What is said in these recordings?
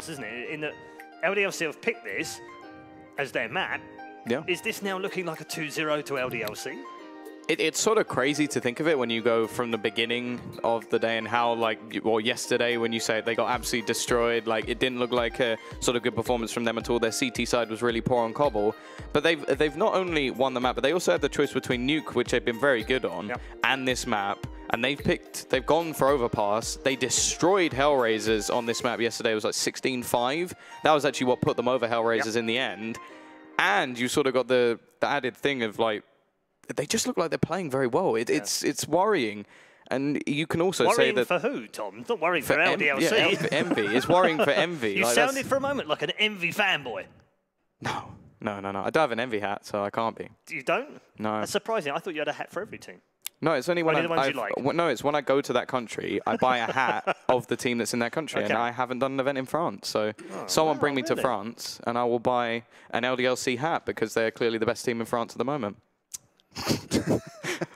isn't it? In that LDLC have picked this as their map. Yeah. Is this now looking like a 2-0 to LDLC? It's sort of crazy to think of it when you go from the beginning of the day and how, like, well, yesterday when you say they got absolutely destroyed, like, it didn't look like a sort of good performance from them at all. Their CT side was really poor on Cobble. But they've not only won the map, but they also had the choice between Nuke, which they've been very good on, and this map. And they've gone for Overpass. They destroyed Hellraisers on this map yesterday. It was like 16-5. That was actually what put them over Hellraisers in the end. And you sort of got the added thing of, like, they just look like they're playing very well. It's worrying. And you can also say that... Worrying for who, Tom? It's not worrying for LDLC. Yeah, EnVy. It's worrying for EnVy. You like, sounded for a moment like an EnVy fanboy. No. I don't have an EnVy hat, so I can't be. You don't? No. That's surprising. I thought you had a hat for every team. No, it's only when No, it's when I go to that country, I buy a hat of the team that's in that country, and I haven't done an event in France. So someone bring me to France, and I will buy an LDLC hat because they're clearly the best team in France at the moment.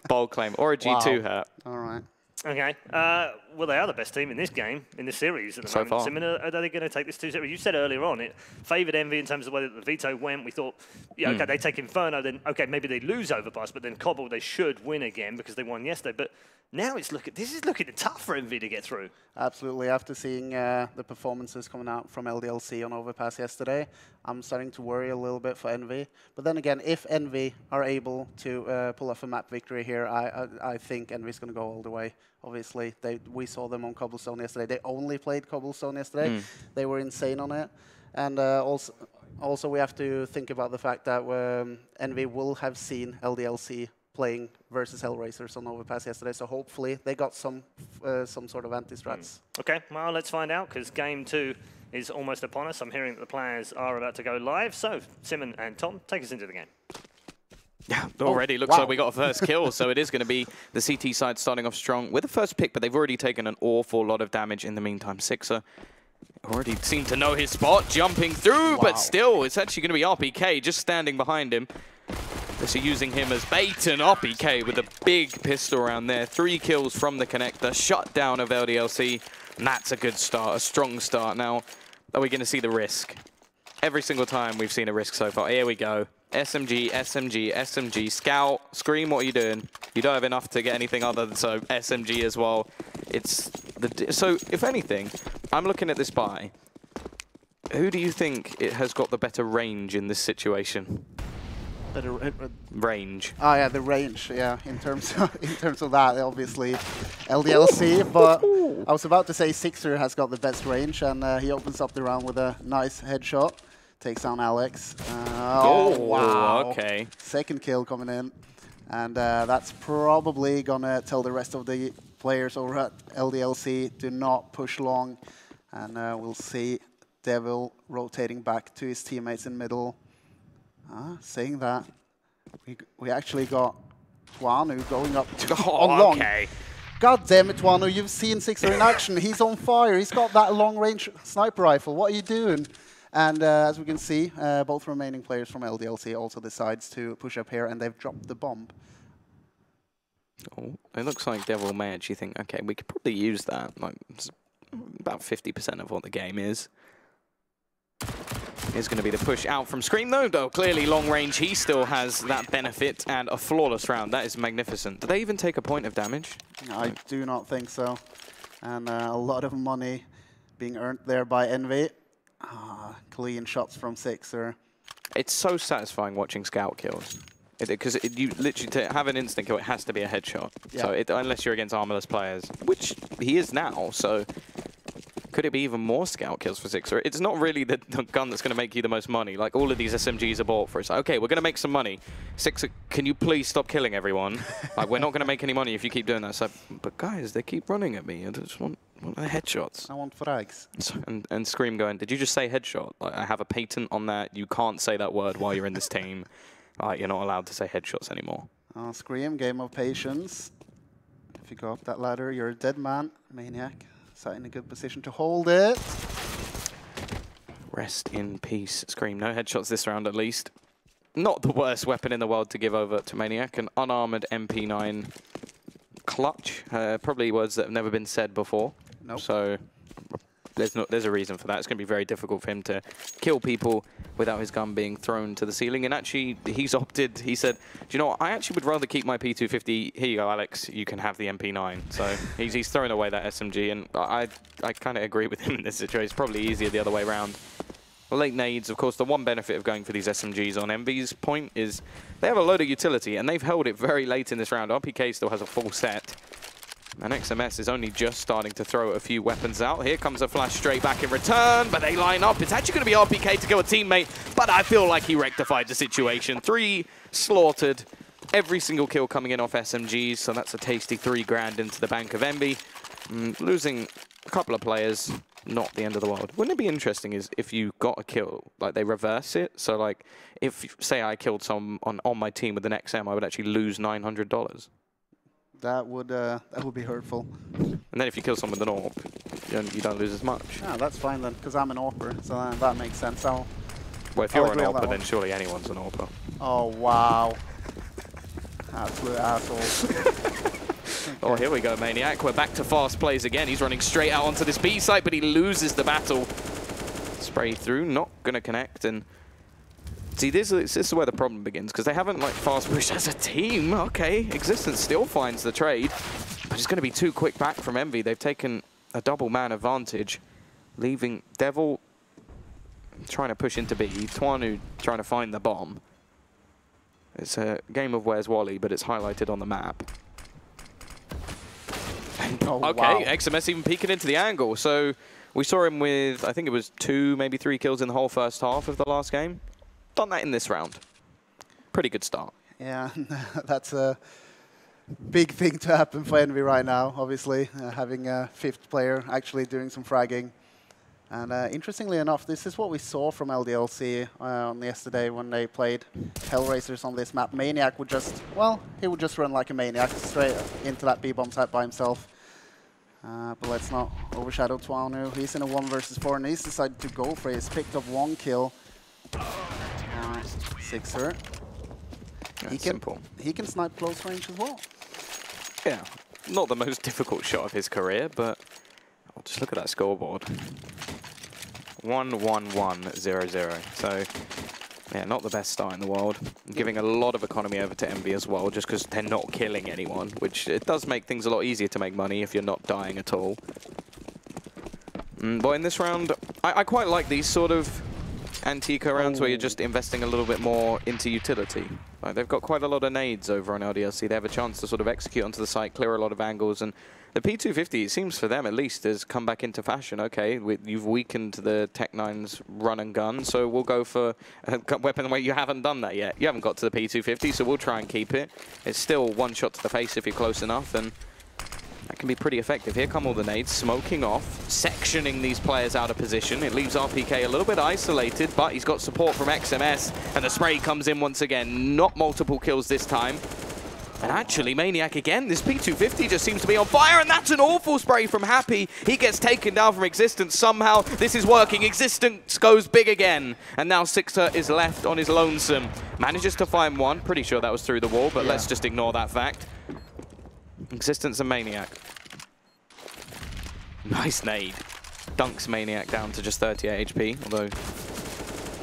Bold claim. Or a G2 hat. All right. Okay. Well, they are the best team in this game, in this series at the moment. Far. Simon, are they going to take this 2-0? You said earlier on it favoured EnVy in terms of the way that the veto went. We thought, yeah, okay, they take Inferno, then, okay, maybe they lose Overpass, but then Cobble, they should win again because they won yesterday. But now this is looking tough for EnVy to get through. Absolutely. After seeing the performances coming out from LDLC on Overpass yesterday, I'm starting to worry a little bit for EnVy. But then again, if EnVy are able to pull off a map victory here, I think EnVy's going to go all the way. Obviously, we saw them on Cobblestone yesterday. They only played Cobblestone yesterday. They were insane on it. And also we have to think about the fact that EnVy will have seen LDLC playing versus Hellraisers on Overpass yesterday. So hopefully they got some sort of anti-strats. Okay, well, let's find out because Game 2 is almost upon us. I'm hearing that the players are about to go live. So, Simon and Tom, take us into the game. Yeah, already looks like we got a first kill, so it is going to be the CT side starting off strong with the first pick, but they've already taken an awful lot of damage in the meantime. Sixer already seemed to know his spot, jumping through, but still, it's actually going to be RPK just standing behind him. So using him as bait, and RPK with a big pistol around there. 3 kills from the connector, shutdown of LDLC, and that's a good start, a strong start. Now, are we going to see the risk? Every single time we've seen a risk so far. Here we go. SMG, SMG, SMG, Scout, Scream, what are you doing? You don't have enough to get anything other than so SMG as well. So if anything, I'm looking at this buy. Who do you think it has got the better range in this situation? Range. Oh yeah, the range. Yeah, in terms of that, obviously LDLC. But I was about to say Sixer has got the best range, and he opens up the round with a nice headshot. Takes down Alex. Oh, wow. Okay. Second kill coming in. And that's probably going to tell the rest of the players over at LDLC to not push long. And we'll see Devil rotating back to his teammates in middle. Saying that, we actually got Tuanu going up on long. Okay. God damn it, Tuanu, you've seen Sixer in action. He's on fire. He's got that long-range sniper rifle. What are you doing? And as we can see, both remaining players from LDLC also decides to push up here, and they've dropped the bomb. Oh, it looks like Devil may actually think, okay, we could probably use that. Like, it's about 50% of what the game is. Here's going to be the push out from Scream, though. Clearly long range, he still has that benefit, and a flawless round. That is magnificent. Did they even take a point of damage? I do not think so. And a lot of money being earned there by EnVy. Clean shots from Sixer. It's so satisfying watching Scout kills. Because you literally, to have an instant kill, it has to be a headshot. Yeah. So unless you're against armorless players, which he is now, so could it be even more Scout kills for Sixer? It's not really the gun that's going to make you the most money. Like, all of these SMGs are bought for. It's like, okay, we're going to make some money. Sixer, can you please stop killing everyone? Like, we're not going to make any money if you keep doing that. So, but guys, they keep running at me. I just want the headshots. I want frags. And Scream going, did you just say headshot? Like, I have a patent on that. You can't say that word while you're in this team. You're not allowed to say headshots anymore. Scream, game of patience. If you go up that ladder, you're a dead man. Maniac, sat in a good position to hold it. Rest in peace, Scream. No headshots this round, at least. Not the worst weapon in the world to give over to Maniac. An unarmored MP9 clutch. Probably words that have never been said before. Nope. So, There's a reason for that. It's going to be very difficult for him to kill people without his gun being thrown to the ceiling. And actually, he's opted. He said, "Do you know what? I actually would rather keep my P250. Here you go, Alex. You can have the MP9." So he's thrown away that SMG, and I kind of agree with him in this situation. It's probably easier the other way around. Late nades, of course, the one benefit of going for these SMGs on EnVy's point is they have a load of utility, and they've held it very late in this round. RPK still has a full set. And XMS is only just starting to throw a few weapons out. Here comes a flash straight back in return, but they line up. It's actually going to be RPK to kill a teammate, but I feel like he rectified the situation. 3 slaughtered, every single kill coming in off SMGs, so that's a tasty 3 grand into the bank of EnVy. Losing a couple of players, not the end of the world. Wouldn't it be interesting is if you got a kill, like they reverse it? So like, if, say I killed someone on my team with an XM, I would actually lose $900. That would be hurtful. And then if you kill someone with an AWP, you don't lose as much. Yeah, that's fine then, because I'm an AWPer, so that makes sense. Well, if you're an AWPer, then surely anyone's an AWPer. Oh, wow. Absolute asshole. Okay. Oh, here we go, Maniac. We're back to fast plays again. He's running straight out onto this B site, but he loses the battle. Spray through, not going to connect, and see, this is where the problem begins, because they haven't like fast pushed as a team. Okay, Existence still finds the trade, but it's going to be too quick back from EnVy. They've taken a double man advantage, leaving Devil trying to push into B, Twanu trying to find the bomb. It's a game of Where's Wally, but it's highlighted on the map. Oh, okay, wow. XMS even peeking into the angle. So we saw him with, I think it was 2, maybe 3 kills in the whole first half of the last game. Done that in this round. Pretty good start. Yeah, that's a big thing to happen for EnVy right now, obviously, having a 5th player actually doing some fragging. And interestingly enough, this is what we saw from LDLC on yesterday when they played Hellraisers on this map. Maniac would just, well, he would just run like a maniac straight into that B-bomb site by himself. But let's not overshadow Twanu. He's in a 1 versus 4, and he's decided to go for it. He's picked up 1 kill. 6er. He can snipe close range as well. Yeah, not the most difficult shot of his career, but oh, just look at that scoreboard. 1-1-1-0-0. So, yeah, not the best start in the world. Giving a lot of economy over to EnVy as well, just because they're not killing anyone, which it does make things a lot easier to make money if you're not dying at all. But in this round, I quite like these sort of Antica rounds where you're just investing a little bit more into utility. Like, they've got quite a lot of nades over on LDLC. They have a chance to sort of execute onto the site, clear a lot of angles, and the P250, it seems for them at least, has come back into fashion. Okay, you've weakened the Tech-9's run and gun, so we'll go for a weapon where you haven't done that yet. You haven't got to the P250, so we'll try and keep it. It's still 1 shot to the face if you're close enough, and that can be pretty effective. Here come all the nades, smoking off, sectioning these players out of position. It leaves RPK a little bit isolated, but he's got support from XMS, and the spray comes in once again. Not multiple kills this time. And actually, Maniac again, this P250 just seems to be on fire, and that's an awful spray from Happy. He gets taken down from Existence somehow. This is working. Existence goes big again. And now Sixer is left on his lonesome. Manages to find 1. Pretty sure that was through the wall, but let's just ignore that fact. Existence and Maniac. Nice nade. Dunks Maniac down to just 38 HP, although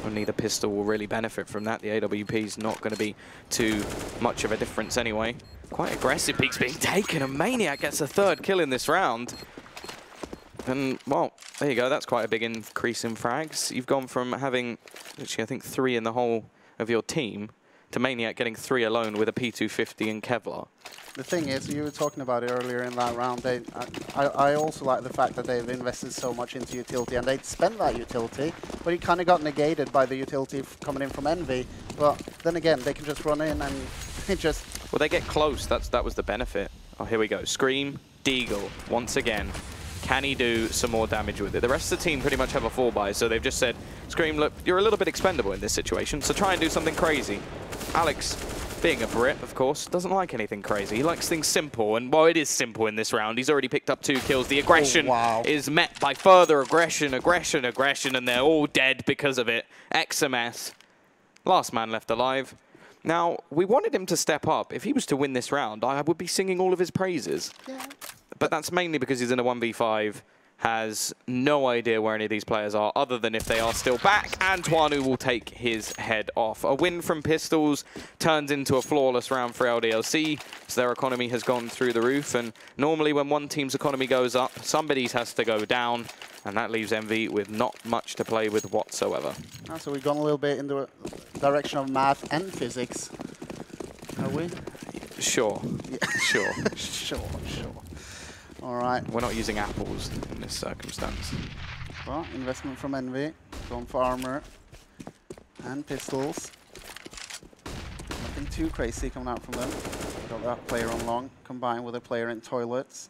only the pistol will really benefit from that. The AWP is not going to be too much of a difference anyway. Quite aggressive peeks being taken, and Maniac gets a 3rd kill in this round. And, well, there you go. That's quite a big increase in frags. You've gone from having, actually, I think 3 in the whole of your team to Maniac getting 3 alone with a P250 and Kevlar. The thing is, you were talking about it earlier in that round, I also like the fact that they've invested so much into utility, and they'd spent that utility, but it kind of got negated by the utility coming in from EnVy. But then again, they can just run in and it just... Well, they get close. That was the benefit. Oh, here we go. Scream, Deagle, once again. Can he do some more damage with it? The rest of the team pretty much have a 4-buy, so they've just said, Scream, look, you're a little bit expendable in this situation, so try and do something crazy. Alex, being a Brit, of course, doesn't like anything crazy. He likes things simple, and well, it is simple in this round. He's already picked up 2 kills. The aggression is met by further aggression, and they're all dead because of it. XMS, last man left alive. Now, we wanted him to step up. If he was to win this round, I would be singing all of his praises. Yeah. But that's mainly because he's in a 1v5, has no idea where any of these players are, other than if they are still back, and Twanu will take his head off. A win from Pistols turns into a flawless round for LDLC, so their economy has gone through the roof, and normally when one team's economy goes up, somebody's has to go down, and that leaves EnVy with not much to play with whatsoever. So we've gone a little bit in the direction of math and physics, have we? Sure. Yeah. Sure. Sure. All right. We're not using apples in this circumstance. Well, investment from EnVy, going for armor and pistols. Nothing too crazy coming out from them. Got that player on long, combined with a player in toilets.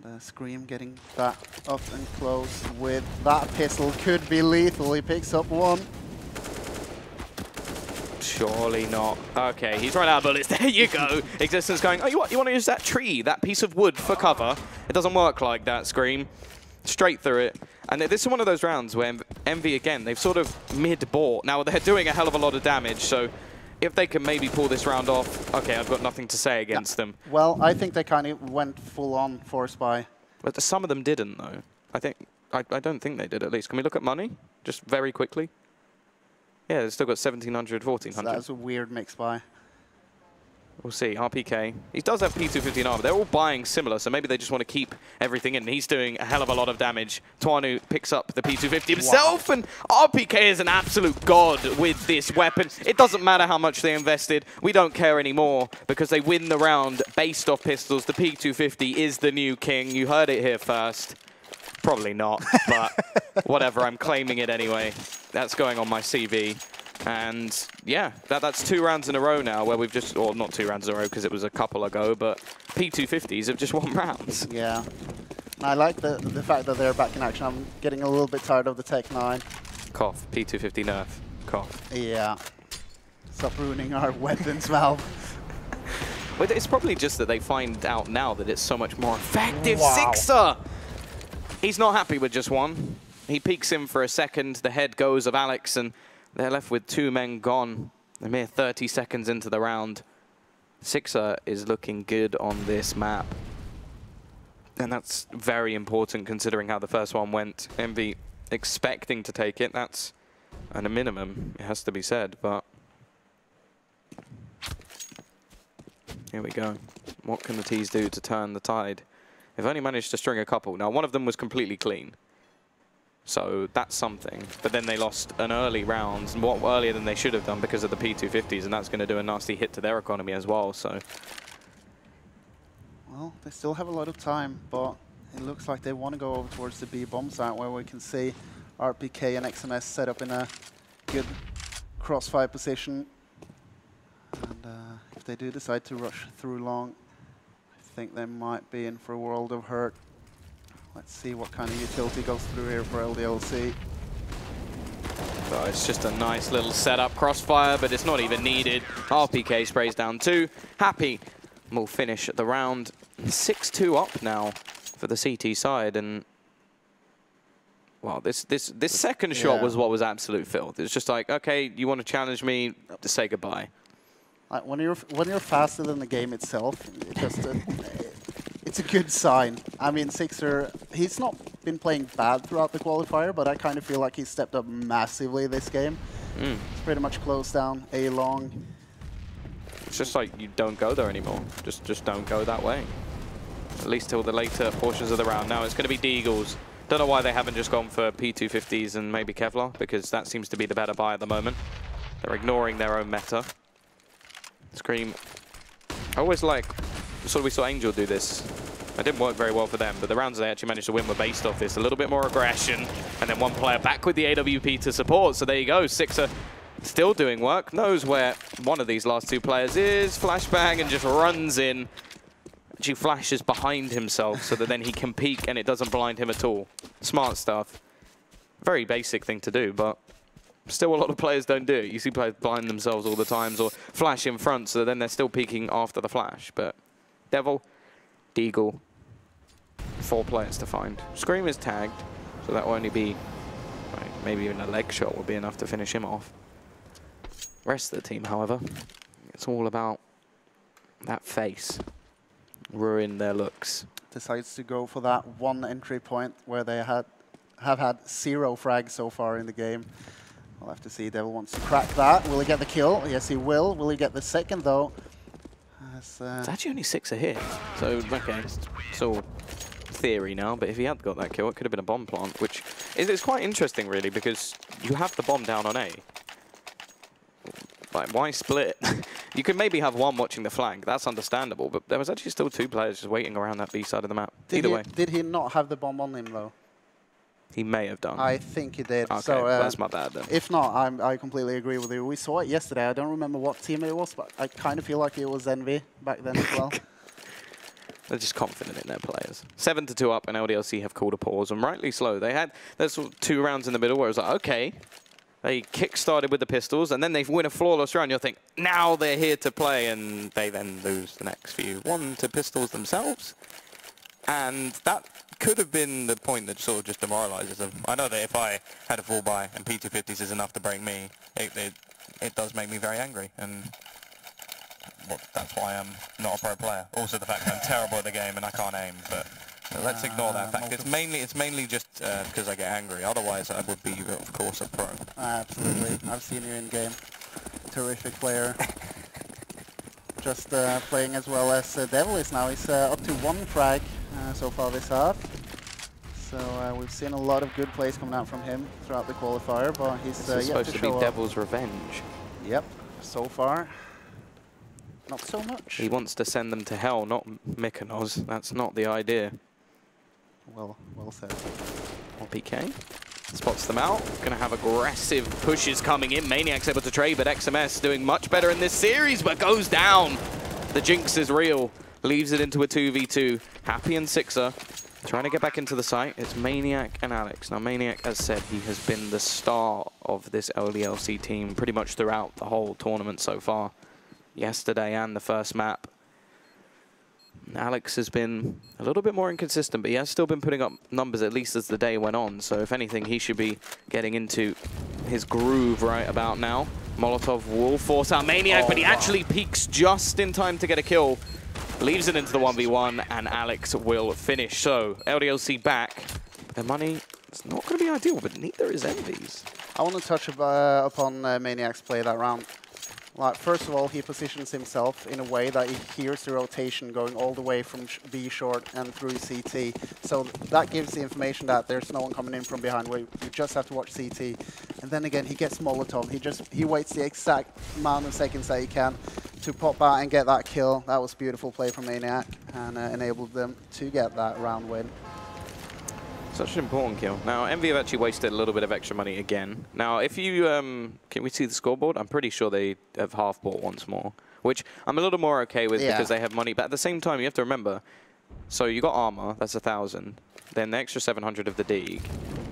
And Scream getting that up and close with that pistol. Could be lethal. He picks up one. Surely not. Okay, he's run out of bullets. There you go. Existence going, oh, you want to use that tree, that piece of wood for cover? It doesn't work like that, Scream. Straight through it. And this is one of those rounds where EnVy, again, they've sort of mid-bought. Now, they're doing a hell of a lot of damage, so if they can maybe pull this round off, okay, I've got nothing to say against them. Well, I think they kind of went full-on force buy. But some of them didn't, though. I don't think they did, at least. Can we look at money? Just very quickly. Yeah, they've still got 1,700, 1,400. So that's a weird mix buy. We'll see. RPK. He does have P250 armor. They're all buying similar, so maybe they just want to keep everything in. He's doing a hell of a lot of damage. Twanu picks up the P250 himself, and RPK is an absolute god with this weapon. It doesn't matter how much they invested. We don't care anymore because they win the round based off pistols. The P250 is the new king. You heard it here first. Probably not, but whatever. I'm claiming it anyway. That's going on my CV. And yeah, that's 2 rounds in a row now where we've just, or not 2 rounds in a row because it was a couple ago, but P250s have just won rounds. Yeah. I like the fact that they're back in action. I'm getting a little bit tired of the Tech 9. Cough. P250 nerf. Cough. Yeah. Stop ruining our weapons, Valve. Well, it's probably just that they find out now that it's so much more effective. Wow. Sixer! He's not happy with just one. He peeks in for a second. The head goes of Alex, and they're left with 2 men gone. A mere 30 seconds into the round. Sixer is looking good on this map. And that's very important considering how the first one went. EnVy expecting to take it. That's at a minimum, it has to be said, but here we go. What can the T's do to turn the tide? They've only managed to string a couple. Now, one of them was completely clean. So that's something. But then they lost an early round, and what earlier than they should have done because of the P250s, and that's going to do a nasty hit to their economy as well. So, well, they still have a lot of time, but it looks like they want to go over towards the B bomb site where we can see RPK and XMS set up in a good crossfire position. And if they do decide to rush through long, I think they might be in for a world of hurt. Let's see what kind of utility goes through here for LDLC. So it's just a nice little setup crossfire, but it's not even needed. RPK sprays down 2. Happy will finish the round. 6-2 up now for the CT side, and well, this second shot was what was absolute filth. It's just like, okay, you want to challenge me, to say goodbye. Like when you're faster than the game itself, it's a good sign. I mean, Sixer, he's not been playing bad throughout the qualifier, but I kind of feel like he's stepped up massively this game. He's pretty much closed down A long. It's just like you don't go there anymore. Just don't go that way. At least till the later portions of the round. Now it's going to be Deagles. Don't know why they haven't just gone for P250s and maybe Kevlar, because that seems to be the better buy at the moment. They're ignoring their own meta. Scream. I always like, sort of we saw Angel do this. It didn't work very well for them, but the rounds they actually managed to win were based off this. A little bit more aggression, and then one player back with the AWP to support. So there you go, Sixer still doing work. Knows where one of these last 2 players is. Flashbang and just runs in. Actually flashes behind himself so that then he can peek and it doesn't blind him at all. Smart stuff. Very basic thing to do, but still a lot of players don't do it. You see players blind themselves all the times or flash in front, so then they're still peeking after the flash. But Devil, Deagle, 4 players to find. Scream is tagged, so that will only be, maybe even a leg shot will be enough to finish him off. Rest of the team, however, it's all about that face. Ruin their looks. decides to go for that one entry point where they have had 0 frags so far in the game. We'll have to see. Devil wants to crack that. Will he get the kill? Yes, he will. Will he get the second, though? It's actually only 6 a hit. So, okay, it's all theory now, but if he had got that kill, it could have been a bomb plant, which is quite interesting, really, because you have the bomb down on A. Like, why split? You could maybe have one watching the flank. That's understandable, but there was actually still 2 players just waiting around that B side of the map. Either way. Did he not have the bomb on him, though? He may have done. I think he did. Okay, so, that's my bad then. If not, I completely agree with you. We saw it yesterday. I don't remember what team it was, but I kind of feel like it was EnVy back then as well. They're just confident in their players. 7-2 up, and LDLC have called a pause, and rightly slow. They had there's 2 rounds in the middle where it was like, okay, they kick-started with the pistols, and then they win a flawless round. You'll think, now they're here to play, and they then lose the next few. 1 to pistols themselves, and that could have been the point that sort of just demoralizes them. I know that if I had a full buy and P250s is enough to break me, it does make me very angry, and well, that's why I'm not a pro player. Also the fact that I'm terrible at the game and I can't aim, but let's ignore that fact. It's mainly just because I get angry. Otherwise I would be, of course, a pro. Absolutely. I've seen you in game. Terrific player. Just playing as well as Devil is now. He's up to 1 frag so far this half. So we've seen a lot of good plays coming out from him throughout the qualifier, but he's yet supposed to be Devil's revenge. Yep, so far, not so much. He wants to send them to hell, not Mykonos. That's not the idea. Well said. PK spots them out. Going to have aggressive pushes coming in. Maniac's able to trade, but XMS doing much better in this series, but goes down. The jinx is real. Leaves it into a 2v2. Happy and Sixer trying to get back into the site. It's Maniac and Alex. Now, Maniac, as said, he has been the star of this LDLC team pretty much throughout the whole tournament so far. Yesterday and the first map. Alex has been a little bit more inconsistent, but he has still been putting up numbers at least as the day went on. So if anything, he should be getting into his groove right about now. Molotov will force out Maniac, but he actually peaks just in time to get a kill. Leaves it into the 1v1, and Alex will finish. So LDLC back. Their money is not going to be ideal, but neither is EnVy's. I want to touch upon Maniac's play that round. Like, first of all, he positions himself in a way that he hears the rotation going all the way from B short and through CT. So that gives the information that there's no one coming in from behind. You just have to watch CT. And then again, he gets Molotov. He waits the exact amount of seconds that he can to pop out and get that kill. That was beautiful play from Maniac and enabled them to get that round win. Such an important kill. Now, EnVy have actually wasted a little bit of extra money again. Now, if you, can we see the scoreboard? I'm pretty sure they have half bought once more, which I'm a little more okay with because they have money. But at the same time, you have to remember, so you got armor, that's 1,000. Then the extra 700 of the dig,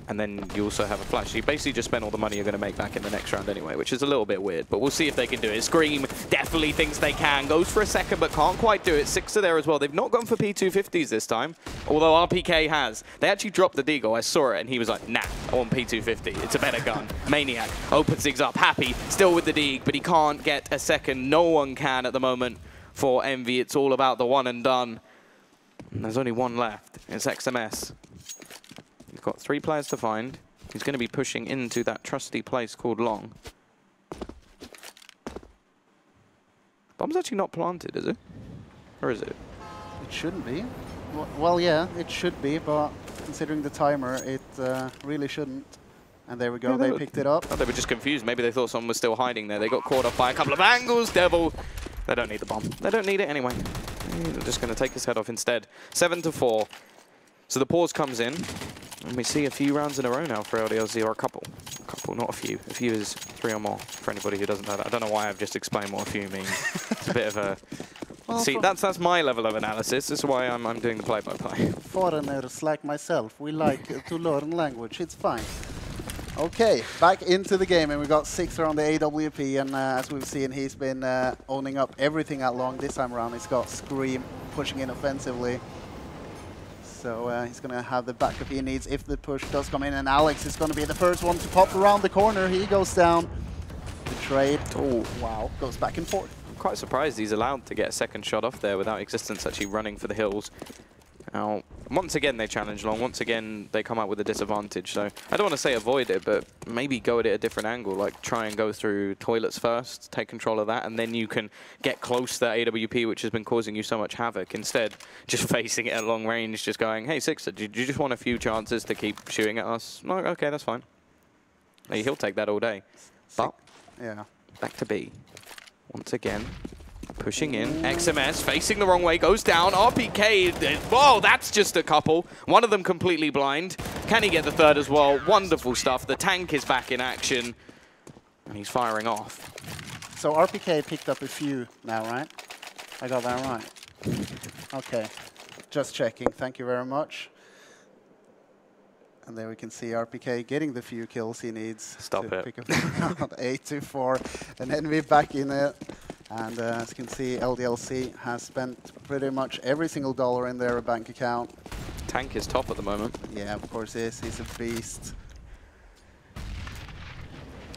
and then you also have a flash. So you basically just spent all the money you're going to make back in the next round anyway, which is a little bit weird, but we'll see if they can do it. Scream definitely thinks they can. Goes for a second, but can't quite do it. Sixer there as well. They've not gone for P250s this time, although RPK has. They actually dropped the deagle. I saw it, and he was like, nah, I want P250. It's a better gun. Maniac opens things up. Happy, still with the dig, but he can't get a second. No one can at the moment for EnVy. It's all about the one and done. And there's only one left. It's XMS. He's got 3 players to find. He's going to be pushing into that trusty place called Long. Bomb's actually not planted, is it? Or is it? It shouldn't be. Well, yeah, it should be, but considering the timer, it really shouldn't. And there we go, they picked it up. Oh, they were just confused. Maybe they thought someone was still hiding there. They got caught up by a couple of angles. Devil, they don't need the bomb. They don't need it anyway. They're just going to take his head off instead. 7-4. So the pause comes in. And we see a few rounds in a row now for LDLC, or a couple. A couple, not a few. A few is 3 or more for anybody who doesn't know that. I don't know why I've just explained what a few means. It's a bit of a... Well, see, that's my level of analysis. This is why I'm doing the play-by-play. Foreigners like myself, we like to learn language. It's fine. Okay, back into the game, and we got Sixer on the AWP, and as we've seen, he's been owning up everything at Long this time around. He's got Scream pushing in offensively. So he's going to have the backup he needs if the push does come in, and Alex is going to be the first one to pop around the corner. He goes down. The trade, oh wow, goes back and forth. I'm quite surprised he's allowed to get a second shot off there without Existence actually running for the hills. Now, once again, they challenge long. Once again, they come out with a disadvantage. So I don't want to say avoid it, but maybe go at it a different angle. Like try and go through toilets first, take control of that, and then you can get close to that AWP, which has been causing you so much havoc. Instead, just facing it at long range, just going, hey, Sixer, do you just want a few chances to keep shooting at us? No, okay, that's fine. Hey, he'll take that all day. But yeah, back to B. Once again. Pushing in, XMS facing the wrong way, goes down, RPK, whoa, that's just a couple. One of them completely blind. Can he get the third as well? Wonderful stuff. The tank is back in action, and he's firing off. So RPK picked up a few now, right? I got that right. Okay, just checking, thank you very much. And there we can see RPK getting the few kills he needs. Stop to it. Pick up 8-4, and EnVy back in it. And as you can see, LDLC has spent pretty much every single dollar in their bank account. Tank is top at the moment. Yeah, of course he is. He's a beast.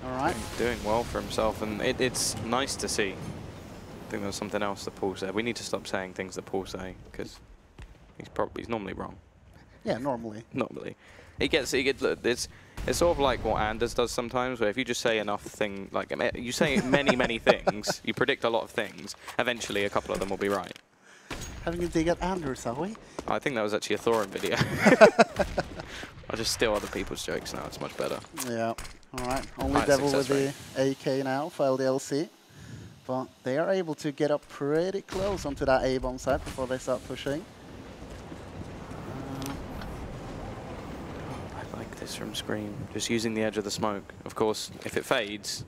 All right. Doing well for himself, and it's nice to see. I think there was something else that Paul said. We need to stop saying things that Paul say, because he's normally wrong. Yeah, normally. Normally. It's sort of like what Anders does sometimes, where if you just say enough like you say many things, you predict a lot of things, eventually a couple of them will be right. Having a dig at Anders, are we? I think that was actually a Thorin video. I'll just steal other people's jokes now, it's much better. Yeah, alright. Only Devil with the AK now for LDLC. But they are able to get up pretty close onto that A-bomb site before they start pushing. From Scream, just using the edge of the smoke. Of course, if it fades,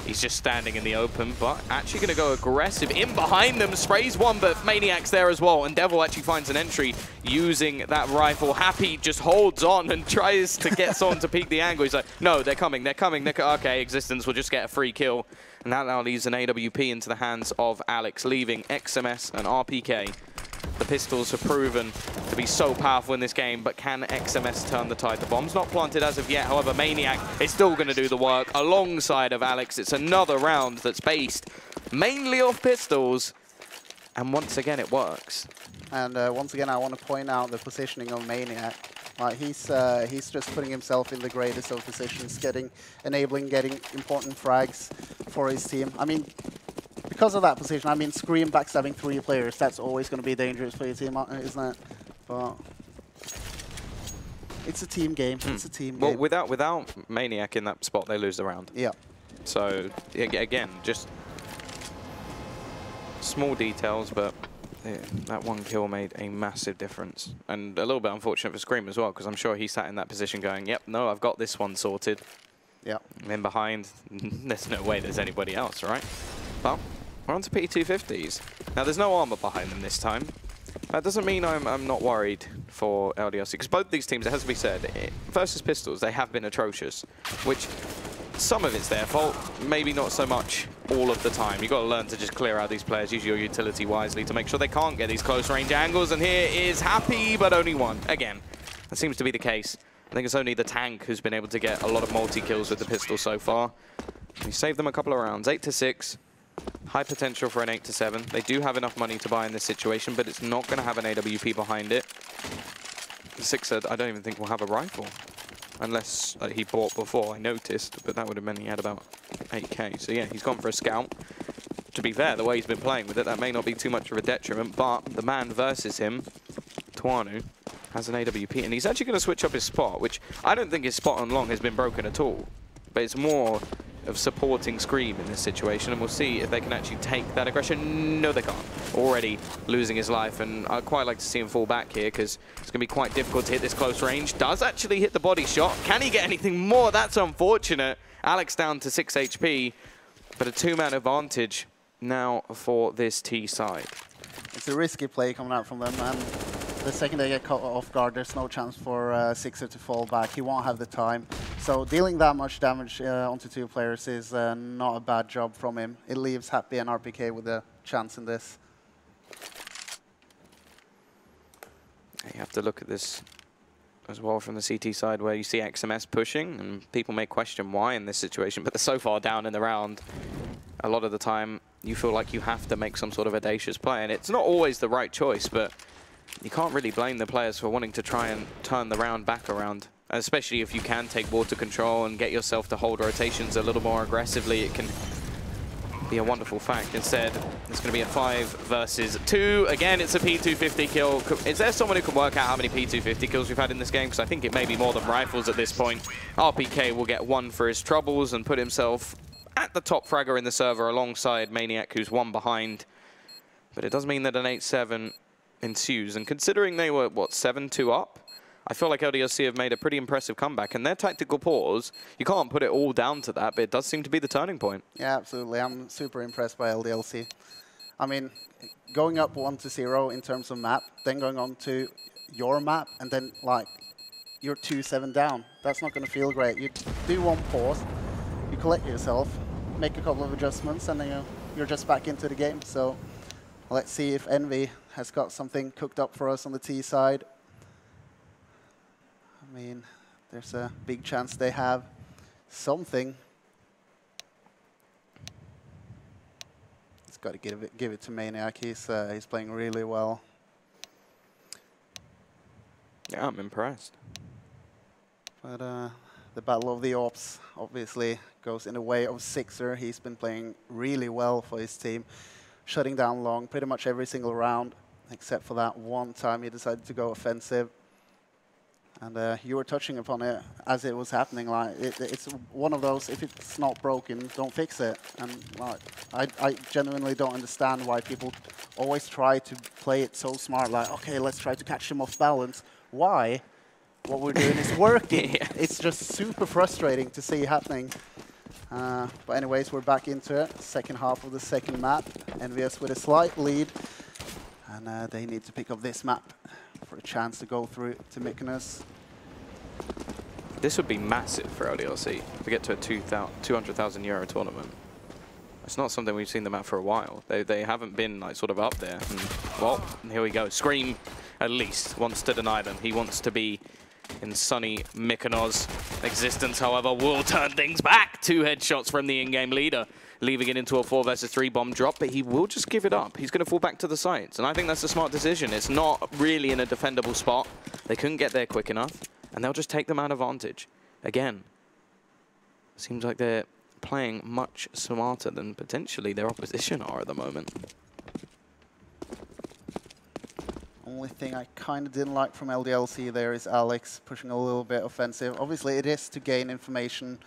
he's just standing in the open, but actually going to go aggressive in behind them. Sprays one, but Maniac's there as well, and Devil actually finds an entry using that rifle. Happy just holds on and tries to get someone to peek the angle. He's like, no, they're coming. Okay, Existence will just get a free kill, and that now leaves an AWP into the hands of Alex, leaving XMS and RPK. The pistols have proven to be so powerful in this game, but can XMS turn the tide? The bomb's not planted as of yet. However, Maniac is still going to do the work alongside of Alex. It's another round that's based mainly off pistols, and once again, it works. And once again, I want to point out the positioning of Maniac. He's just putting himself in the greatest of positions, enabling getting important frags for his team. I mean, because of that position, I mean, Scream backstabbing 3 players, that's always going to be dangerous for your team, isn't it? But it's a team game. It's a team game. Well, without Maniac in that spot, they lose the round. Yeah. So, again, just small details, but yeah, that one kill made a massive difference. And a little bit unfortunate for Scream as well, because I'm sure he sat in that position going, yep, no, I've got this one sorted. Yeah. And then behind, there's no way there's anybody else, right? Well, we're on to P250s. Now, there's no armor behind them this time. That doesn't mean I'm not worried for LDLC, because both these teams, it has to be said, versus pistols, they have been atrocious, which some of it's their fault, maybe not so much all of the time. You've got to learn to just clear out these players, use your utility wisely to make sure they can't get these close range angles, and here is Happy, but only one. Again, that seems to be the case. I think it's only the tank who's been able to get a lot of multi-kills with the pistol so far. We saved them a couple of rounds, 8-6. High potential for an 8-7. They do have enough money to buy in this situation, but it's not going to have an AWP behind it. The Sixer, I don't even think will have a rifle. Unless he bought before, I noticed, but that would have meant he had about 8k. So yeah, he's gone for a scout. To be fair, the way he's been playing with it, that may not be too much of a detriment, but the man versus him, Tuanu, has an AWP, and he's actually going to switch up his spot, which I don't think his spot on long has been broken at all. But it's more of supporting Scream in this situation, and we'll see if they can actually take that aggression. No, they can't. Already losing his life, and I'd quite like to see him fall back here, because it's going to be quite difficult to hit this close range. Does actually hit the body shot. Can he get anything more? That's unfortunate. Alex down to 6 HP, but a 2-man advantage now for this T side. It's a risky play coming out from them, and the second they get caught off guard, there's no chance for Sixer to fall back. He won't have the time. So dealing that much damage onto 2 players is not a bad job from him. It leaves Happy and RPK with a chance in this. You have to look at this as well from the CT side, where you see XMS pushing, and people may question why in this situation, but they're so far down in the round. A lot of the time, you feel like you have to make some sort of audacious play, and it's not always the right choice, but you can't really blame the players for wanting to try and turn the round back around. Especially if you can take water control and get yourself to hold rotations a little more aggressively, it can be a wonderful fact. Instead, it's going to be a 5 versus 2. Again, it's a P250 kill. Is there someone who can work out how many P250 kills we've had in this game? Because I think it may be more than Rifles at this point. RPK will get 1 for his troubles and put himself at the top fragger in the server alongside Maniac, who's 1 behind. But it does mean that an 8-7 ensues. And considering they were, what, 7-2 up? I feel like LDLC have made a pretty impressive comeback, and their tactical pause, you can't put it all down to that, but it does seem to be the turning point. Yeah, absolutely. I'm super impressed by LDLC. I mean, going up 1-0 in terms of map, then going on to your map, and then, like, you're 2-7 down. That's not going to feel great. You do one pause, you collect yourself, make a couple of adjustments, and then you're just back into the game. So let's see if Envy has got something cooked up for us on the T side. I mean, there's a big chance they have something. It's got to give it to Maniac. He's playing really well. Yeah, I'm impressed. But the Battle of the Ops obviously goes in the way of Sixer. He's been playing really well for his team, shutting down long pretty much every single round, except for that one time he decided to go offensive. And you were touching upon it as it was happening. Like it's one of those, if it's not broken, don't fix it. And like, I genuinely don't understand why people always try to play it so smart. Like, okay, let's try to catch them off balance. Why? What we're doing is working. Yeah. It's just super frustrating to see happening. But anyways, we're back into it. Second half of the second map. EnVyUS with a slight lead. And they need to pick up this map for a chance to go through to Mykonos. This would be massive for LDLC to get to a 200,000 euro tournament. It's not something we've seen them at for a while. They haven't been like sort of up there. And, well, here we go. Scream at least wants to deny them. He wants to be in sunny Mykonos. Existence, however, will turn things back. 2 headshots from the in-game leader, leaving it into a 4 versus 3 bomb drop, but he will just give it up. He's going to fall back to the sides, and I think that's a smart decision. It's not really in a defendable spot. They couldn't get there quick enough, and they'll just take them out of advantage. Again, seems like they're playing much smarter than potentially their opposition are at the moment. Only thing I kind of didn't like from LDLC there is Alex pushing a little bit offensive. Obviously, it is to gain information.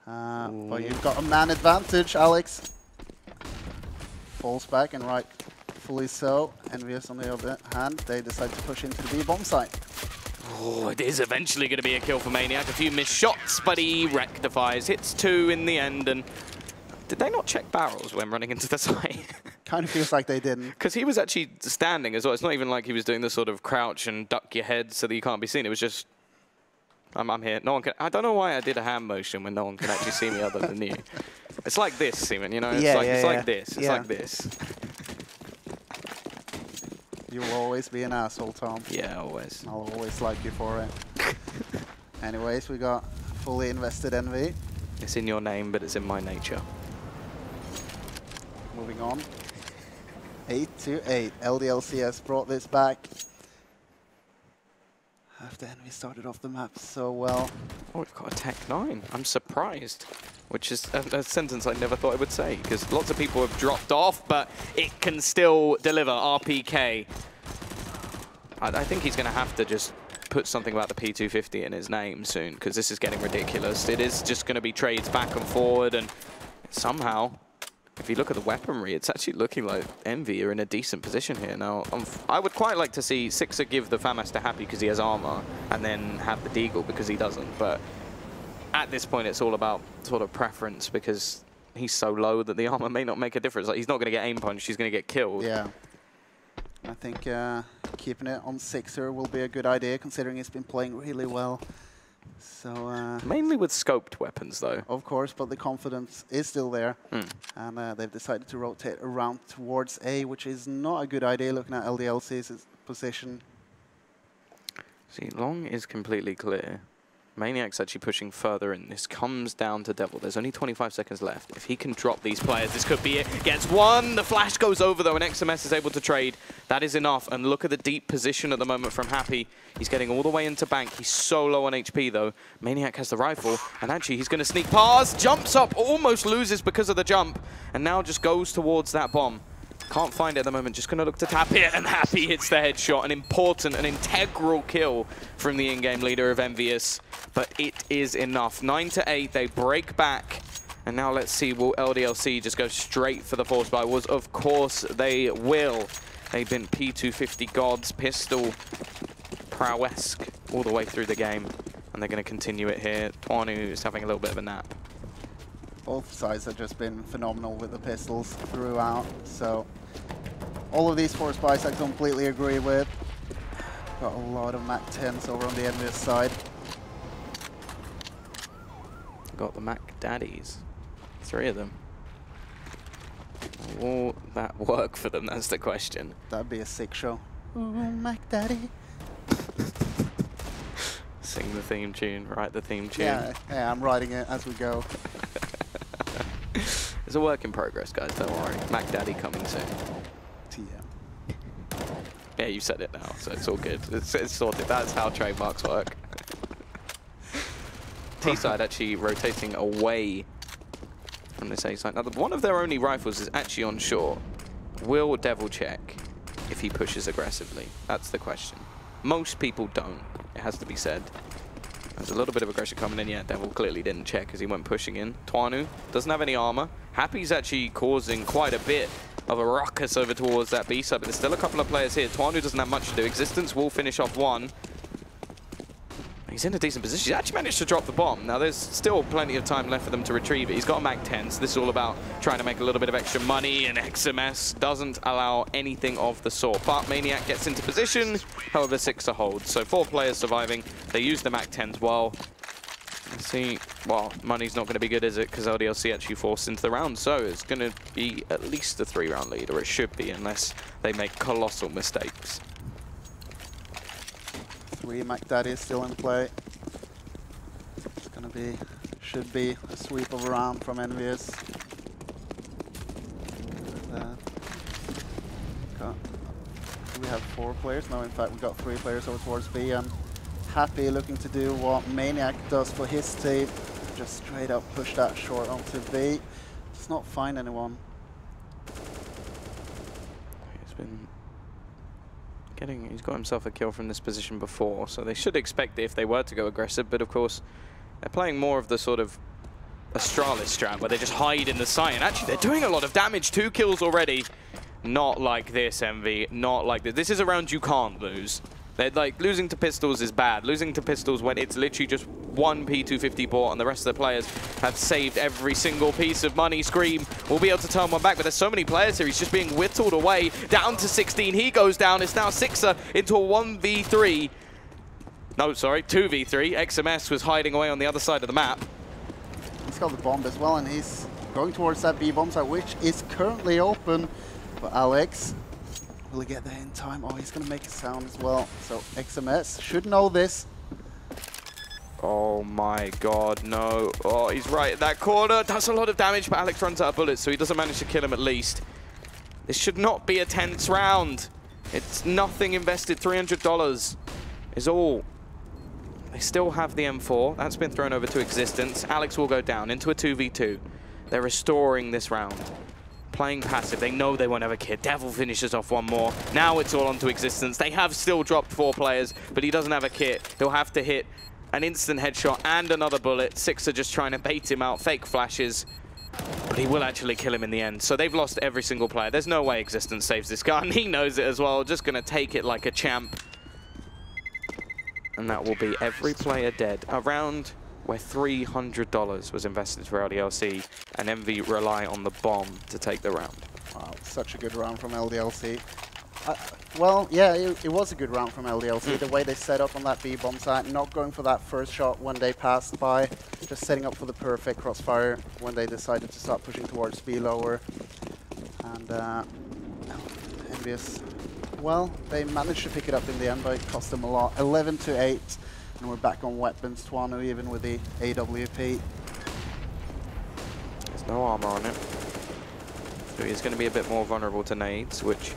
But you've got a man advantage, Alex. Falls back, and rightfully so. EnVyUS on the other hand, they decide to push into the B-bomb site. Oh, it is eventually going to be a kill for Maniac. A few missed shots, but he rectifies. Hits 2 in the end, and did they not check barrels when running into the site? Kind of feels like they didn't. Because he was actually standing as well. It's not even like he was doing the sort of crouch and duck your head so that you can't be seen. It was just, I'm here. No one can. I don't know why I did a hand motion when no one can actually see me other than you. It's like this, Simon. You know, it's like this. It's like this. You will always be an asshole, Tom. Yeah, always. I'll always like you for it. Anyways, we got fully invested Envy. It's in your name, but it's in my nature. Moving on. 8-8. LDLC has brought this back. After Envy started off the map so well. Oh, we've got a Tech 9. I'm surprised. Which is a sentence I never thought I would say, because lots of people have dropped off, but it can still deliver. RPK. I think he's going to have to just put something about the P250 in his name soon, because this is getting ridiculous. It is just going to be trades back and forward, and somehow, if you look at the weaponry, it's actually looking like Envy are in a decent position here. Now, I would quite like to see Sixer give the FAMAS to Happy because he has armor, and then have the Deagle because he doesn't. But at this point, it's all about sort of preference, because he's so low that the armor may not make a difference. Like, he's not going to get aim punched, he's going to get killed. Yeah. I think keeping it on Sixer will be a good idea, considering he's been playing really well. So mainly with scoped weapons, though. Of course, but the confidence is still there. And they've decided to rotate around towards A, which is not a good idea looking at LDLC's position. See, long is completely clear. Maniac's actually pushing further in. This comes down to Devil. There's only 25 seconds left. If he can drop these players, this could be it. Gets one. The flash goes over, though, and XMS is able to trade. That is enough. And look at the deep position at the moment from Happy. He's getting all the way into bank. He's so low on HP, though. Maniac has the rifle, and actually he's going to sneak past. Jumps up, almost loses because of the jump, and now just goes towards that bomb. Can't find it at the moment, just going to look to tap it, and Happy hits the headshot. An important, an integral kill from the in-game leader of EnVyUS, but it is enough. 9-8, they break back, and now let's see, will LDLC just go straight for the force buy? Was, of course, they will. They've been P250 gods, pistol prowess all the way through the game, and they're going to continue it here. Twanu is having a little bit of a nap. Both sides have just been phenomenal with the pistols throughout, so all of these force buys I completely agree with. Got a lot of Mac 10s over on the EnVyUS side. Got the Mac Daddies, 3 of them. Will that work for them? That's the question. That'd be a sick show. Ooh, Mac Daddy. Sing the theme tune, write the theme tune. Yeah, I'm writing it as we go. It's a work in progress, guys, don't worry. Mac Daddy coming soon. TM. Yeah, you said it now, so it's all good. It's sorted. That's how trademarks work. T-side actually rotating away from this A-side. Now, one of their only rifles is actually on shore. Will Devil check if he pushes aggressively? That's the question. Most people don't, it has to be said. There's a little bit of aggression coming in. Yeah, Devil clearly didn't check as he went pushing in. Twanu doesn't have any armor. Happy's actually causing quite a bit of a ruckus over towards that B side, but there's still a couple of players here. Twanu doesn't have much to do. Existence will finish off one. He's in a decent position. He's actually managed to drop the bomb. Now, there's still plenty of time left for them to retrieve it. He's got a Mac 10, so this is all about trying to make a little bit of extra money, and XMS doesn't allow anything of the sort. But Maniac gets into position, however, Sixer holds. So 4 players surviving. They use the Mac 10s well. Let's see, well, money's not going to be good, is it? Because LDLC actually forced into the round, so it's going to be at least a 3-round lead, or it should be, unless they make colossal mistakes. 3 Mac Daddies still in play. It's gonna be, should be a sweep of a round from EnVyUS. We have 4 players. No, in fact, we got 3 players over towards B, and Happy looking to do what Maniac does for his team. Just straight up push that short onto B. Does not find anyone. He's got himself a kill from this position before, so they should expect it if they were to go aggressive, but of course, they're playing more of the sort of Astralis strat, where they just hide in the site, and actually they're doing a lot of damage. 2 kills already. Not like this, Envy, not like this. This is a round you can't lose. They're like, losing to pistols is bad. Losing to pistols when it's literally just 1 P250 bought and the rest of the players have saved every single piece of money. Scream will be able to turn one back, but there's so many players here. He's just being whittled away. Down to 16. He goes down. It's now Sixer into a 1v3. No, sorry, 2v3. XMS was hiding away on the other side of the map. He's got the bomb as well, and he's going towards that B bomb site, which is currently open. But Alex, will he get there in time? Oh, he's going to make a sound as well. So XMS should know this. Oh my god, no. Oh, he's right in that corner. Does a lot of damage, but Alex runs out of bullets, so he doesn't manage to kill him at least. This should not be a tense round. It's nothing invested. $300 is all. They still have the M4. That's been thrown over to Existence. Alex will go down into a 2v2. They're restoring this round. Playing passive. They know they won't have a kid. Devil finishes off one more. Now it's all onto Existence. They have still dropped 4 players, but he doesn't have a kit. He'll have to hit an instant headshot and another bullet. Sixer just trying to bait him out. Fake flashes. But he will actually kill him in the end. So they've lost every single player. There's no way Existence saves this gun. He knows it as well. Just going to take it like a champ. And that will be every player dead. A round where $300 was invested for LDLC, and EnVy rely on the bomb to take the round. Wow, such a good round from LDLC. Well, yeah, it was a good round from LDLC. The way they set up on that B bomb site, not going for that first shot when they passed by, just setting up for the perfect crossfire when they decided to start pushing towards B lower. And EnVyUS, well, they managed to pick it up in the end, but it cost them a lot. 11-8. And we're back on weapons. Twanu even with the AWP. There's no armor on it. So he's going to be a bit more vulnerable to nades, which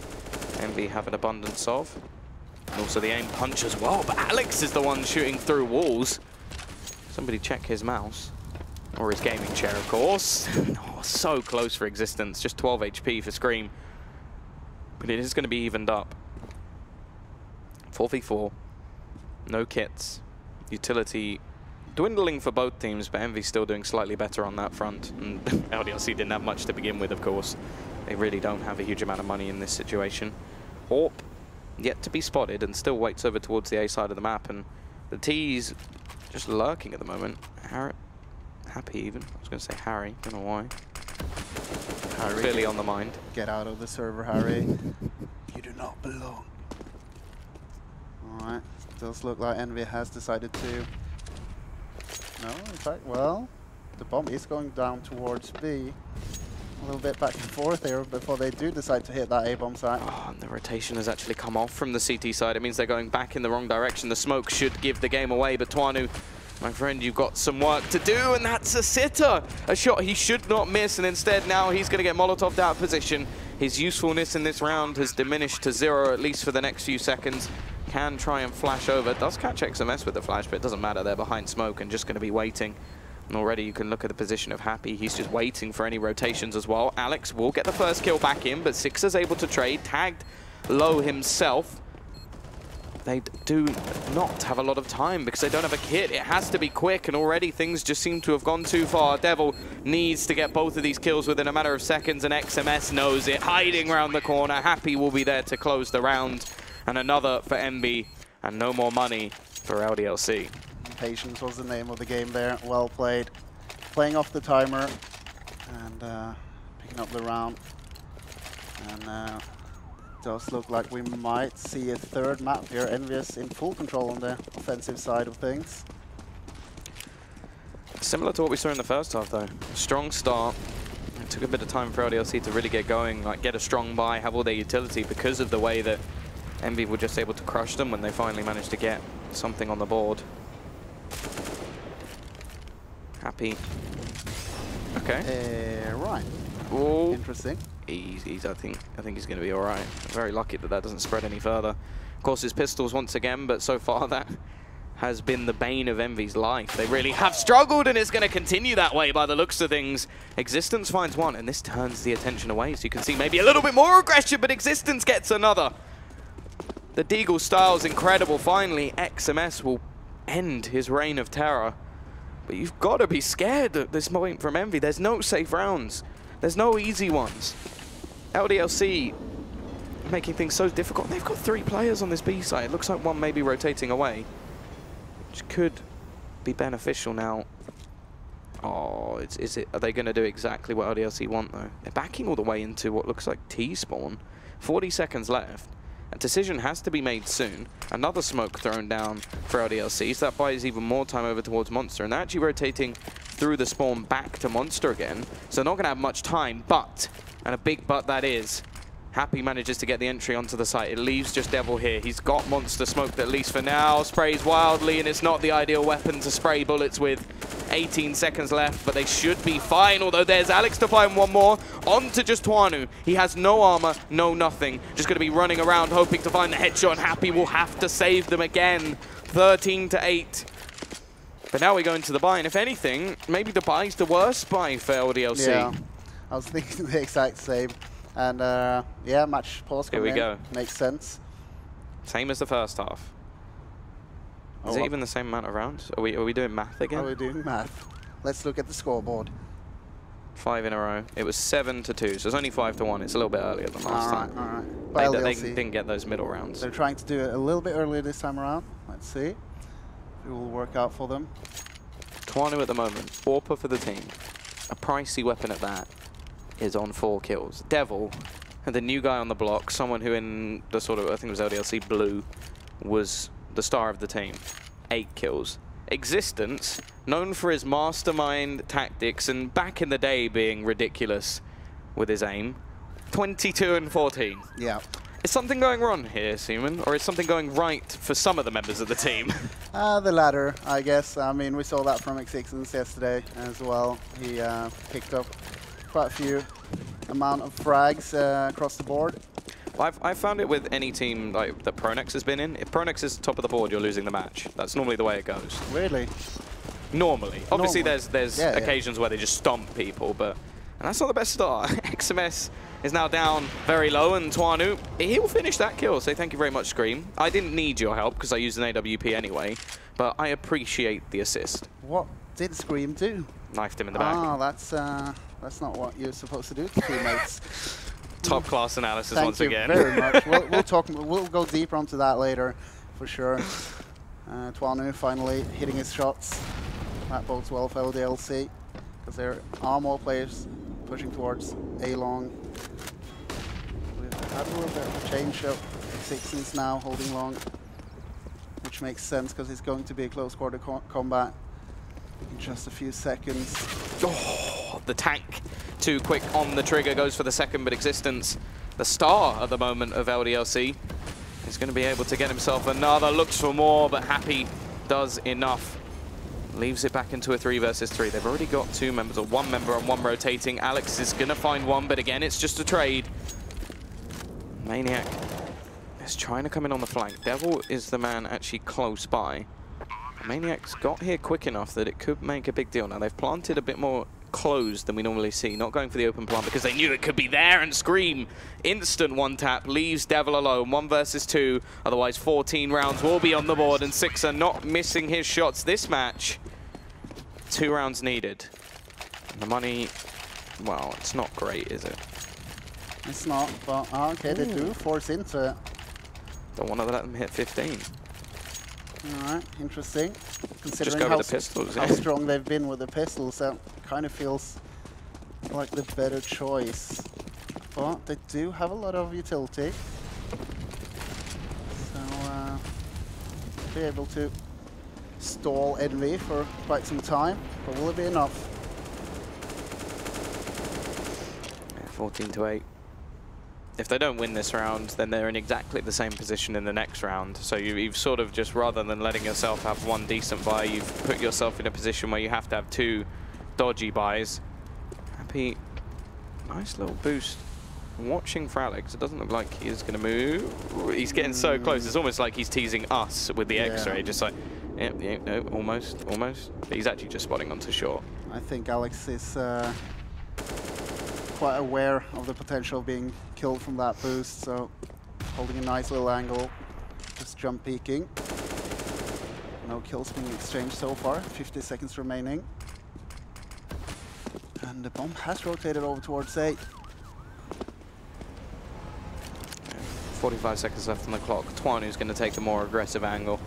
EnVy have an abundance of. And also the aim punch as well, but Alex is the one shooting through walls. Somebody check his mouse. Or his gaming chair, of course. Oh, so close for existence. Just 12 HP for Scream. But it is going to be evened up. 4v4. No kits. Utility dwindling for both teams, but EnVy still doing slightly better on that front. And LDLC didn't have much to begin with, of course. They really don't have a huge amount of money in this situation. Orp yet to be spotted and still waits over towards the A side of the map. And the T's just lurking at the moment. Happy even. I was going to say Harry. Don't know why. Harry, clearly on the mind. Get out of the server, Harry. You do not belong. Alright. Does look like EnVy has decided to... No, in fact, well, the bomb is going down towards B. A little bit back and forth here before they do decide to hit that A-bomb site. Oh, and the rotation has actually come off from the CT side. It means they're going back in the wrong direction. The smoke should give the game away, but Twanu, my friend, you've got some work to do, and that's a sitter. A shot he should not miss, and instead now he's going to get Molotov'd out of position. His usefulness in this round has diminished to 0, at least for the next few seconds. Can try and flash over. Does catch XMS with the flash, but it doesn't matter. They're behind smoke and just going to be waiting. And already you can look at the position of Happy. He's just waiting for any rotations as well. Alex will get the first kill back in, but Sixer's able to trade. Tagged low himself. They do not have a lot of time because they don't have a kit. It has to be quick, and already things just seem to have gone too far. Devil needs to get both of these kills within a matter of seconds, and XMS knows it. Hiding around the corner. Happy will be there to close the round. And another for EnVy, and no more money for LDLC. Patience was the name of the game there. Well played. Playing off the timer and picking up the round. And does look like we might see a third map here. EnVyUS in full control on the offensive side of things. Similar to what we saw in the first half, though. Strong start. It took a bit of time for LDLC to really get going, like get a strong buy, have all their utility because of the way that EnVy were just able to crush them when they finally managed to get something on the board. Happy. Okay. Right. Ooh. Interesting. I think he's going to be all right. Very lucky that that doesn't spread any further. Of course, his pistols once again, but so far that has been the bane of EnVy's life. They really have struggled, and it's going to continue that way by the looks of things. Existence finds one, and this turns the attention away. So you can see maybe a little bit more aggression, but Existence gets another. The Deagle style's incredible. Finally, XMS will end his reign of terror. But you've got to be scared at this point from EnVy. There's no safe rounds. There's no easy ones. LDLC making things so difficult. They've got 3 players on this B side. It looks like one may be rotating away, which could be beneficial now. Oh, are they going to do exactly what LDLC want, though? They're backing all the way into what looks like T-spawn. 40 seconds left. A decision has to be made soon. Another smoke thrown down for LDLC, so that buys even more time over towards Monster. And they're actually rotating through the spawn back to Monster again. So they're not going to have much time, but, and a big but that is, Happy manages to get the entry onto the site. It leaves just Devil here. He's got Monster smoked at least for now. Sprays wildly, and it's not the ideal weapon to spray bullets with. 18 seconds left, but they should be fine, although there's Alex to find one more. On to just Twanu. He has no armor, no nothing. Just going to be running around hoping to find the headshot, and Happy will have to save them again. 13-8. But now we go into the buy, and if anything, maybe the buy's the worst buy for LDLC. Yeah, I was thinking the exact same. And yeah, match pause coming in. Here we go. Makes sense. Same as the first half. Is it even the same amount of rounds? Are we doing math again? Are we doing math? Let's look at the scoreboard. 5 in a row. It was 7-2, so it's only 5-1. It's a little bit earlier than last time. All right. They didn't get those middle rounds. They're trying to do it a little bit earlier this time around. Let's see if it will work out for them. Twanu at the moment. Orpa for the team. A pricey weapon at that is on 4 kills. Devil, and the new guy on the block, someone who in the sort of, I think it was LDLC Blue, was the star of the team. 8 kills. Existence, known for his mastermind tactics and back in the day being ridiculous with his aim. 22 and 14. Yeah. Is something going wrong here, Simon? Or is something going right for some of the members of the team? The latter, I guess. I mean, we saw that from Exixence yesterday as well. He picked up quite a few amount of frags across the board. I've found it with any team like that Pronex has been in. If Pronex is top of the board, you're losing the match. That's normally the way it goes. Really? Normally. Obviously, there's occasions where they just stomp people, but and that's not the best start. XMS is now down very low, and Twanu, he will finish that kill. Say thank you very much, Scream. I didn't need your help because I used an AWP anyway, but I appreciate the assist. What did Scream do? Knifed him in the back. Oh, that's not what you're supposed to do to teammates. Top class analysis once again. Thank you very much. We'll talk. We'll go deeper onto that later, for sure. Twanu finally hitting his shots. That bodes well for LDLC, because there are more players pushing towards A long. We've had a little bit of a change up. Exixence now holding long, which makes sense because it's going to be a close quarter combat in just a few seconds. Oh, the tank. Too quick on the trigger, goes for the second, but Existence, the star at the moment of LDLC, is going to be able to get himself another. Looks for more, but Happy does enough. Leaves it back into a 3 versus 3. They've already got 2 members, or 1 member and 1 rotating. Alex is going to find 1, but again, it's just a trade. Maniac is trying to come in on the flank. Devil is the man actually close by. Maniac's got here quick enough that it could make a big deal. Now, they've planted a bit more closed than we normally see, not going for the open plant because they knew it could be there, and Scream, instant 1-tap, leaves Devil alone, 1 versus 2, otherwise 14 rounds will be on the board, and Sixer not missing his shots this match. 2 rounds needed. And the money, well, it's not great, is it? It's not, but okay, they do force into it. Don't want to let them hit 15. Alright, interesting. Considering Just go with the pistols, how strong they've been with the pistols, that kind of feels like the better choice. But they do have a lot of utility. So, be able to stall EnVy for quite some time, but will it be enough? 14-8. If they don't win this round, then they're in exactly the same position in the next round. So you've sort of just, rather than letting yourself have 1 decent buy, you've put yourself in a position where you have to have 2 dodgy buys. Happy, nice little boost. Watching for Alex, it doesn't look like he is going to move. He's getting so close. It's almost like he's teasing us with the X-ray, just like, yeah, no, almost. But he's actually just spotting onto short. I think Alex is quite aware of the potential of being killed from that boost, so holding a nice little angle, just jump peeking. No kills being exchanged so far, 50 seconds remaining. And the bomb has rotated over towards A. 45 seconds left on the clock. Twanu's going to take the more aggressive angle.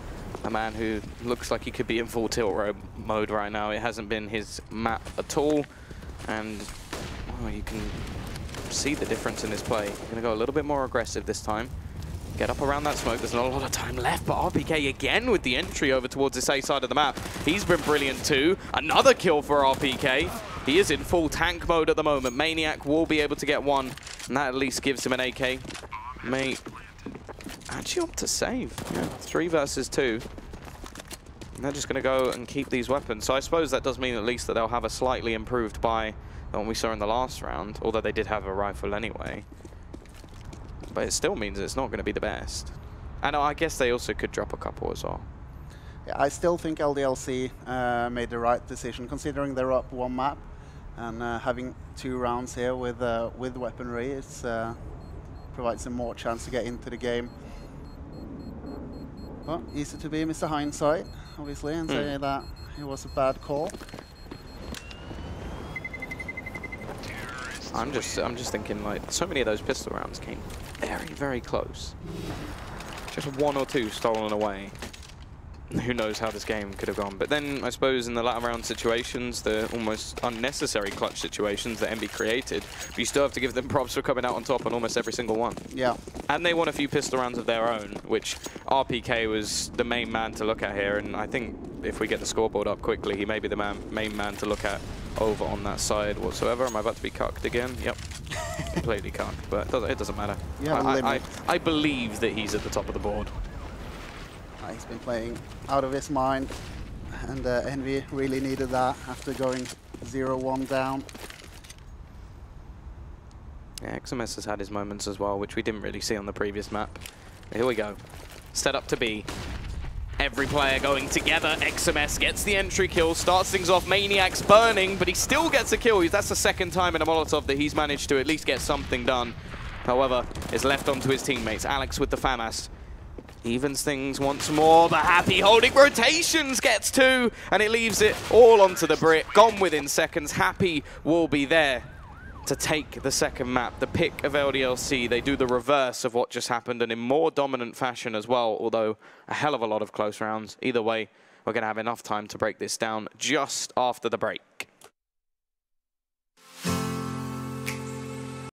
A man who looks like he could be in full tilt mode right now. It hasn't been his map at all, and well, you can see the difference in this play. Going to go a little bit more aggressive this time. Get up around that smoke. There's not a lot of time left, but RPK again with the entry over towards this A side of the map. He's been brilliant too. Another kill for RPK. He is in full tank mode at the moment. Maniac will be able to get 1, and that at least gives him an AK. May actually opt to save. Yeah, 3 versus 2. And they're just going to go and keep these weapons. So I suppose that does mean at least that they'll have a slightly improved buy than what we saw in the last round, although they did have a rifle anyway. But it still means it's not going to be the best. And I guess they also could drop a couple as well. Yeah, I still think LDLC made the right decision, considering they're up 1 map, and having 2 rounds here with weaponry, it's provides them more chance to get into the game. But easy to be Mr. Hindsight, obviously, and say that it was a bad call. I'm just thinking, like, so many of those pistol rounds came very, very close. Just 1 or 2 stolen away. Who knows how this game could have gone. But then, I suppose, in the latter round situations, the almost unnecessary clutch situations that EnVy created, but you still have to give them props for coming out on top on almost every single one. Yeah. And they won a few pistol rounds of their own, which RPK was the main man to look at here. And I think if we get the scoreboard up quickly, he may be the main man to look at over on that side whatsoever. Am I about to be cucked again? Yep. completely can't, but it doesn't matter. Yeah, I believe that he's at the top of the board. He's been playing out of his mind, and EnVy really needed that after going 0-1 down. Yeah, XMS has had his moments as well, which we didn't really see on the previous map. Here we go. Set up to B. Every player going together. XMS gets the entry kill, starts things off. Maniac's burning, but he still gets a kill. That's the second time in a Molotov that he's managed to at least get something done. However, is left onto his teammates. Alex with the FAMAS. Evens things once more. The Happy holding rotations gets 2, and it leaves it all onto the brick. Gone within seconds. Happy will be there to take the second map. The pick of LDLC, they do the reverse of what just happened, and in more dominant fashion as well, although a hell of a lot of close rounds. Either way, we're going to have enough time to break this down just after the break.